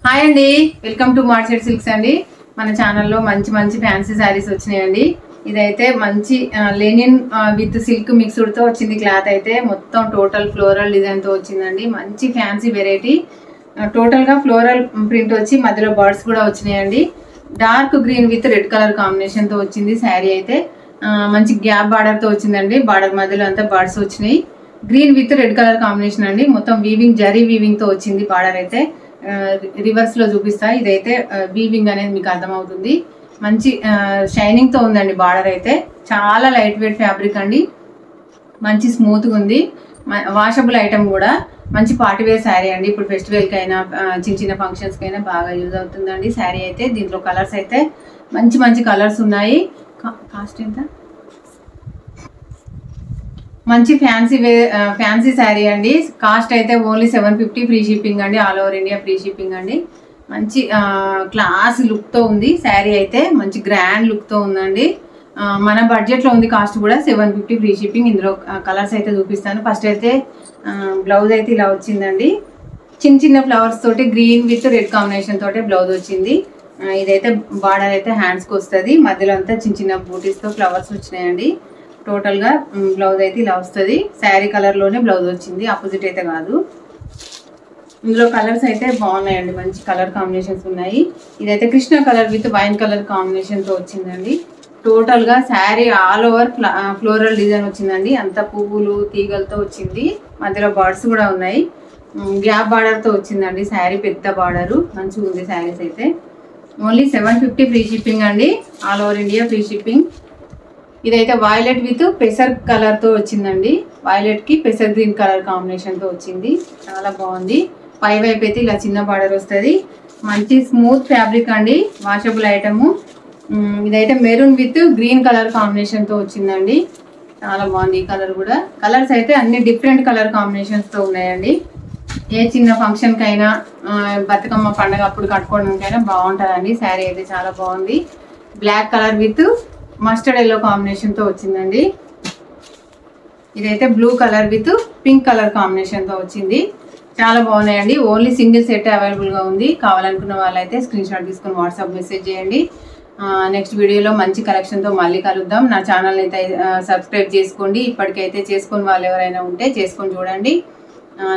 Hi అండి, welcome to మార్చెట్ silks అండి. మన ఛానల్లో మంచి మంచి ఫ్యాన్సీ శారీస్ వచ్చినాయండి. ఇదైతే మంచి లెనిన్ విత్ సిల్క్ మిక్స్డ్తో వచ్చింది. క్లాత్ అయితే మొత్తం టోటల్ ఫ్లోరల్ డిజైన్తో వచ్చిందండి. మంచి ఫ్యాన్సీ వెరైటీ. టోటల్గా ఫ్లోరల్ ప్రింట్ వచ్చి మధ్యలో బర్డ్స్ కూడా వచ్చినాయండి. Dark green with red colour కాంబినేషన్తో వచ్చింది శారీ అయితే. మంచి గ్యాప్ బార్డర్తో వచ్చిందండి. బార్డర్ మధ్యలో అంతా బర్డ్స్ వచ్చినాయి. Green with red colour combination అండి. మొత్తం వీవింగ్ జరీ వీవింగ్తో వచ్చింది. బార్డర్ అయితే రివర్స్ లో చూపిస్తా. ఇదైతే వీవింగ్ అనేది మీకు అర్థమవుతుంది. మంచి షైనింగ్ తో ఉందండి. బార్డర్ అయితే చాలా లైట్ వెయిట్ ఫ్యాబ్రిక్ అండి. మంచి స్మూత్ గా ఉంది. వాషబుల్ ఐటమ్ కూడా. మంచి పార్టీ వేర్ శారీ అండి. ఇప్పుడు ఫెస్టివల్ కి అయినా చిన్న చిన్న ఫంక్షన్స్ కి అయినా బాగా యూజ్ అవుతుందండి శారీ అయితే. దీంట్లో కలర్స్ అయితే మంచి మంచి కలర్స్ ఉన్నాయి. కాస్ట్ ఎంత? మంచి ఫ్యాన్సీ శారీ అండి. కాస్ట్ అయితే ఓన్లీ 750 ఫ్రీ షిప్పింగ్ అండి. All over India free shipping అండి. మంచి క్లాస్ లుక్తో ఉంది శారీ అయితే. మంచి గ్రాండ్ లుక్తో ఉందండి. మన బడ్జెట్లో ఉంది. కాస్ట్ కూడా 750 ఫ్రీ షిప్పింగ్. ఇందులో కలర్స్ అయితే చూపిస్తాను. ఫస్ట్ అయితే బ్లౌజ్ అయితే ఇలా వచ్చిందండి. చిన్న చిన్న ఫ్లవర్స్ తోటి గ్రీన్ విత్ రెడ్ కాంబినేషన్ తోటి బ్లౌజ్ వచ్చింది. ఇదైతే బార్డర్ అయితే హ్యాండ్స్కి వస్తుంది. మధ్యలో అంతా చిన్న చిన్న బూటీస్తో ఫ్లవర్స్ వచ్చినాయండి. టోటల్గా బ్లౌజ్ అయితే ఇలా వస్తుంది. శారీ కలర్లోనే బ్లౌజ్ వచ్చింది, ఆపోజిట్ అయితే కాదు. ఇందులో కలర్స్ అయితే బాగున్నాయండి. మంచి కలర్ కాంబినేషన్స్ ఉన్నాయి. ఇదైతే Krishna colour with wine colour కాంబినేషన్తో వచ్చిందండి. టోటల్గా sari all over floral design వచ్చిందండి. అంత పువ్వులు తీగలతో వచ్చింది. మధ్యలో బర్డ్స్ కూడా ఉన్నాయి. గ్యాప్ బార్డర్తో వచ్చిందండి శారీ. పెద్ద బార్డరు మంచిగా ఉంది శారీస్ అయితే. ఓన్లీ 750 ఫ్రీ షిప్పింగ్ అండి. All over India free shipping. ఇదైతే వైలెట్ విత్ పెసర్ కలర్ తో వచ్చిందండి. వైలెట్ కి పెసర్ గ్రీన్ కలర్ కాంబినేషన్ తో వచ్చింది. చాలా బాగుంది. పై వైపు అయితే ఇలా చిన్న బార్డర్ వస్తుంది. మంచి స్మూత్ ఫ్యాబ్రిక్ అండి. Washable item. ఇదైతే maroon with green colour combination తో వచ్చిందండి. చాలా బాగుంది. ఈ కలర్ కూడా. కలర్స్ అయితే అన్ని డిఫరెంట్ కలర్ కాంబినేషన్స్ తో ఉన్నాయండి. ఏ చిన్న ఫంక్షన్ కైనా బతుకమ్మ పండుగ అప్పుడు కట్టుకోవడానికైనా బాగుంటుందండి. శారీ అయితే చాలా బాగుంది. Black colour with mustard yellow combination తో వచ్చిందండి. ఇదైతే blue colour with pink colour combination తో వచ్చింది. చాలా బాగున్నాయండి. ఓన్లీ సింగిల్ సెట్ అవైలబుల్ గా ఉంది. కావాలనుకున్న వాళ్ళైతే స్క్రీన్ షాట్ తీసుకొని వాట్సాప్ మెసేజ్ చేయండి. నెక్స్ట్ వీడియోలో మంచి కలెక్షన్ తో మళ్ళీ కలుద్దాం. నా ఛానల్ అయితే సబ్స్క్రైబ్ చేసుకోండి. ఇప్పటికైతే చేసుకుని వాళ్ళు ఎవరైనా ఉంటే చేసుకొని చూడండి.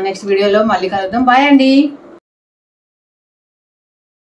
నెక్స్ట్ వీడియోలో మళ్ళీ కలుద్దాం. బాయ్ అండి.